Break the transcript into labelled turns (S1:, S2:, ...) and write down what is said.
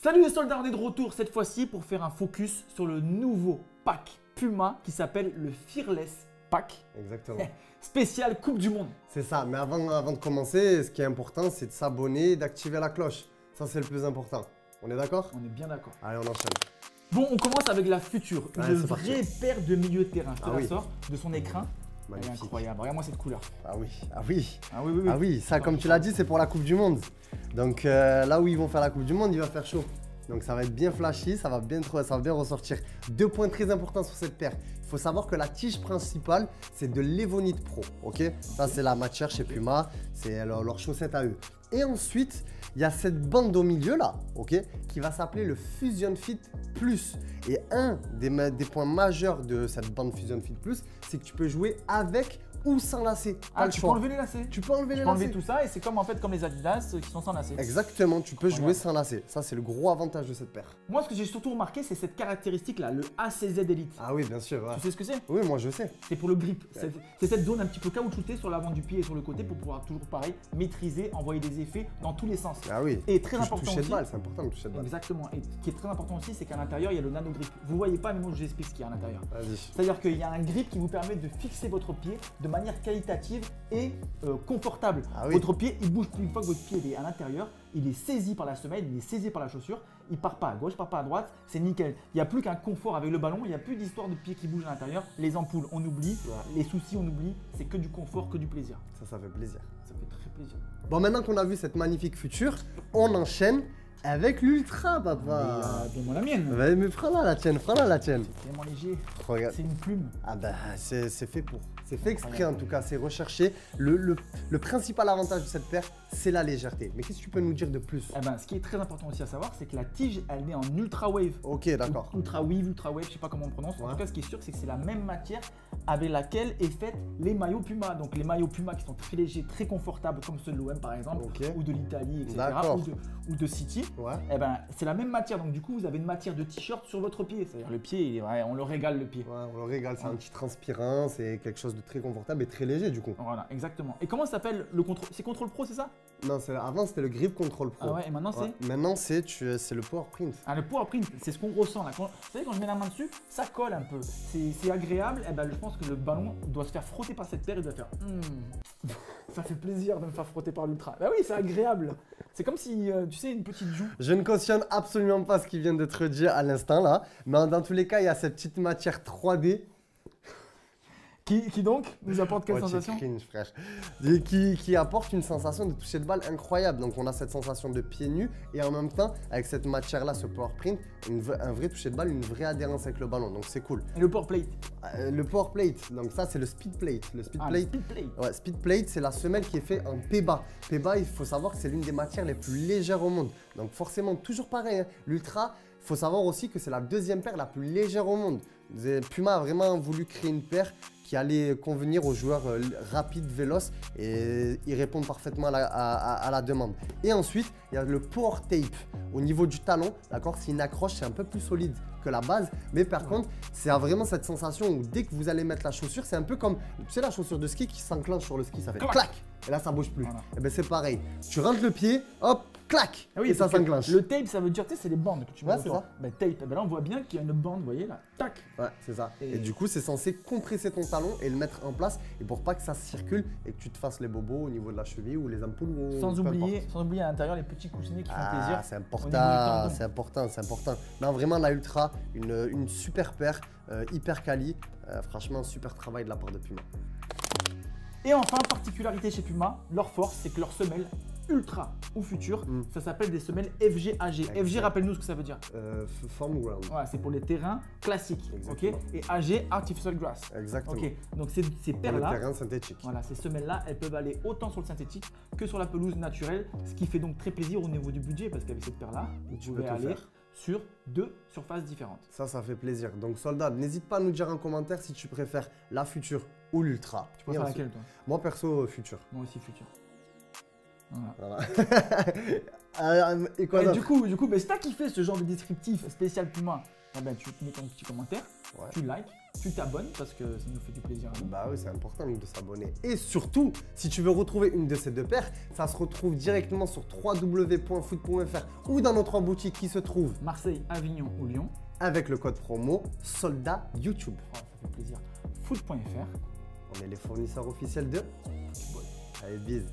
S1: Salut les soldats, on est de retour cette fois-ci pour faire un focus sur le nouveau pack Puma qui s'appelle le Fearless Pack.
S2: Exactement.
S1: Spécial Coupe du Monde.
S2: C'est ça, mais avant de commencer, ce qui est important, c'est de s'abonner et d'activer la cloche. Ça, c'est le plus important. On est d'accord?
S1: On est bien d'accord.
S2: Allez, on enchaîne.
S1: Bon, on commence avec la future.
S2: Allez,
S1: Une
S2: c'est parti.
S1: vraie paire de milieu de terrain. Je te
S2: Ah
S1: la
S2: oui.
S1: sors de son écrin. Elle est
S2: Magnifique.
S1: incroyable. Regarde-moi cette couleur.
S2: Ah oui, ah oui.
S1: Ah oui, oui, oui.
S2: Ah oui, ça, comme tu l'as dit, c'est pour la Coupe du Monde. Donc là où ils vont faire la Coupe du Monde, il va faire chaud. Donc ça va être bien flashy, ça va bien ressortir. Deux points très importants sur cette paire. Il faut savoir que la tige principale, c'est de l'Evonite Pro, ok? Ça, c'est la matière chez Puma, c'est leur chaussette à eux. Et ensuite, il y a cette bande au milieu là, ok? Qui va s'appeler le Fusion Fit Plus. Et un des points majeurs de cette bande Fusion Fit Plus, c'est que tu peux jouer avec ou sans lacets.
S1: Ah, tu peux enlever les lacets.
S2: Tu peux enlever
S1: Tu
S2: les
S1: peux enlever
S2: lacets.
S1: tout ça et c'est comme en fait comme les Adidas qui sont sans lacets.
S2: Exactement, tu peux jouer
S1: Incroyable.
S2: sans lacets. Ça, c'est le gros avantage de cette paire.
S1: Moi, ce que j'ai surtout remarqué, c'est cette caractéristique là, le ACZ Elite.
S2: Ah oui, bien sûr. Ouais.
S1: Tu sais ce que c'est?
S2: Oui, moi je sais.
S1: C'est pour le grip. C'est cette zone un petit peu caoutchoutée sur l'avant du pied et sur le côté pour pouvoir toujours pareil maîtriser, envoyer des effets dans tous les sens.
S2: Ah oui.
S1: Et très important
S2: toucher
S1: aussi.
S2: de balle, c'est important de toucher de balle.
S1: Exactement. Et ce qui est très important aussi, c'est qu'à l'intérieur, il y a le nano grip. Vous voyez pas, mais moi je vous explique ce qu'il y a à l'intérieur.
S2: Vas-y.
S1: C'est-à-dire qu'il y a un grip qui vous permet de fixer votre pied de manière qualitative et confortable.
S2: Ah oui.
S1: Votre pied, il bouge plus une fois que votre pied est à l'intérieur. Il est saisi par la semelle, il est saisi par la chaussure. Il part pas à gauche, il part pas à droite. C'est nickel. Il n'y a plus qu'un confort avec le ballon. Il n'y a plus d'histoire de pied qui bouge à l'intérieur. Les ampoules, on oublie.
S2: Ouais.
S1: Les soucis, on oublie. C'est que du confort, que du plaisir.
S2: Ça fait plaisir.
S1: Ça fait très plaisir.
S2: Bon, maintenant qu'on a vu cette magnifique future, on enchaîne avec l'ultra, papa.
S1: Donne-moi la mienne.
S2: Mais prends-la la tienne, prends-la la tienne.
S1: C'est tellement léger.
S2: Regarde.
S1: C'est une plume.
S2: Ah bah, c'est fait pour. C'est fait exprès en tout cas, c'est recherché. Le principal avantage de cette paire, c'est la légèreté. Mais qu'est-ce que tu peux nous dire de plus?
S1: Eh ben, ce qui est très important aussi à savoir, c'est que la tige, elle est en ultra wave.
S2: Ok, d'accord.
S1: Ultra wave, je sais pas comment on prononce. En
S2: Ouais.
S1: tout cas, ce qui est sûr, c'est que c'est la même matière avec laquelle est faite les maillots Puma. Donc les maillots Puma qui sont très légers, très confortables, comme ceux de l'OM par exemple,
S2: Ok.
S1: ou de l'Italie, etc.
S2: D'accord.
S1: Ou de City.
S2: Ouais.
S1: Eh ben, c'est la même matière. Donc du coup, vous avez une matière de t-shirt sur votre pied. C'est-à-dire le pied, ouais, on le régale le pied.
S2: Ouais, on le régale, c'est anti-transpirant, c'est quelque chose de très confortable et très léger du coup.
S1: Voilà, exactement. Et comment ça s'appelle le contrôle? C'est Control Pro, c'est ça?
S2: Non, avant c'était le Grip Control Pro.
S1: Ah ouais, et maintenant c'est?
S2: Maintenant c'est le Power Print.
S1: Ah, le power print, c'est ce qu'on ressent là. Vous savez, quand je mets la main dessus, ça colle un peu. C'est agréable. Et ben, je pense que le ballon doit se faire frotter par cette paire. Il doit faire ça fait plaisir de me faire frotter par l'ultra. Bah oui, c'est agréable. C'est comme si, tu sais, une petite joue.
S2: Je ne cautionne absolument pas ce qui vient d'être dit à l'instant là, mais dans tous les cas, il y a cette petite matière 3D.
S1: Qui donc nous apporte quelle
S2: Oh, tu
S1: sensation?
S2: cringe, frère. Et qui apporte une sensation de toucher de balle incroyable. Donc on a cette sensation de pied nu et en même temps, avec cette matière-là, ce power print, un vrai toucher de balle, une vraie adhérence avec le ballon. Donc c'est cool.
S1: Et le power plate.
S2: Le power plate, donc ça c'est le speed plate. Le speed
S1: Ah, le
S2: plate,
S1: speed plate.
S2: ouais, speed plate, c'est la semelle qui est faite en P-bas. P-bas, il faut savoir que c'est l'une des matières les plus légères au monde. Donc forcément, toujours pareil, hein, l'ultra, il faut savoir aussi que c'est la deuxième paire la plus légère au monde. Puma a vraiment voulu créer une paire qui allait convenir aux joueurs rapides, véloces, et ils répondent parfaitement à la demande. Et ensuite, il y a le Power Tape au niveau du talon, d'accord? C'est une accroche, c'est un peu plus solide que la base, mais par contre, c'est vraiment cette sensation où dès que vous allez mettre la chaussure, c'est un peu comme, tu sais, la chaussure de ski qui s'enclenche sur le ski, ça fait clac, et là ça bouge plus.
S1: Voilà.
S2: Et ben c'est pareil, tu rentres le pied, hop, clac,
S1: Ah oui,
S2: et ça
S1: parce que
S2: s'enclenche.
S1: Le tape, ça veut dire, tu sais, c'est les bandes que tu mets
S2: Ouais, c'est
S1: autour.
S2: ça.
S1: Ben, tape. Eh ben là, on voit bien qu'il y a une bande, vous voyez là, tac.
S2: Ouais, c'est ça.
S1: Et-
S2: Et du coup, c'est censé compresser ton talon et le mettre en place, et pour pas que ça circule et que tu te fasses les bobos au niveau de la cheville ou les ampoules. Ou
S1: Sans
S2: peu
S1: oublier
S2: importe.
S1: à l'intérieur les petits coussinets qui font
S2: Ah,
S1: plaisir.
S2: c'est
S1: au niveau du
S2: important,
S1: tendon.
S2: c'est important, c'est important. Non, vraiment, la Ultra, une super paire, hyper quali. Franchement, super travail de la part de Puma.
S1: Et enfin, particularité chez Puma, leur force, c'est que leurs semelles ultra ou future, ça s'appelle des semelles FG-AG.
S2: Exact.
S1: FG, rappelle-nous ce que ça veut dire.
S2: Form ground.
S1: Ouais, c'est pour les terrains classiques, ok?
S2: Exactement.
S1: Et AG, Artificial Grass.
S2: Exactement.
S1: Ok, donc ces
S2: Pour le
S1: paires-là,
S2: terrain synthétique.
S1: voilà, ces semelles-là, elles peuvent aller autant sur le synthétique que sur la pelouse naturelle, ce qui fait donc très plaisir au niveau du budget, parce qu'avec cette paire-là, vous
S2: Tu
S1: pouvez
S2: peux tout
S1: aller
S2: faire.
S1: sur 2 surfaces différentes.
S2: Ça fait plaisir. Donc, soldat, n'hésite pas à nous dire en commentaire si tu préfères la future ou l'Ultra.
S1: Tu préfères laquelle, toi?
S2: Moi, perso, future.
S1: Moi aussi, future. Voilà.
S2: Voilà. Et quoi
S1: Et
S2: d'autre?
S1: du coup, si t'as kiffé ce genre de descriptif spécial Puma, eh ben, tu mets ton petit commentaire,
S2: Ouais.
S1: tu likes, tu t'abonnes parce que ça nous fait du plaisir à nous.
S2: Bah oui, c'est important de s'abonner. Et surtout, si tu veux retrouver une de ces deux paires, ça se retrouve directement sur www.foot.fr ou dans nos 3 boutiques qui se trouvent
S1: Marseille, Avignon ou Lyon,
S2: avec le code promo soldat YouTube.
S1: oh, ça fait plaisir. Foot.fr,
S2: On est les fournisseurs officiels de.
S1: football.
S2: Allez, bise.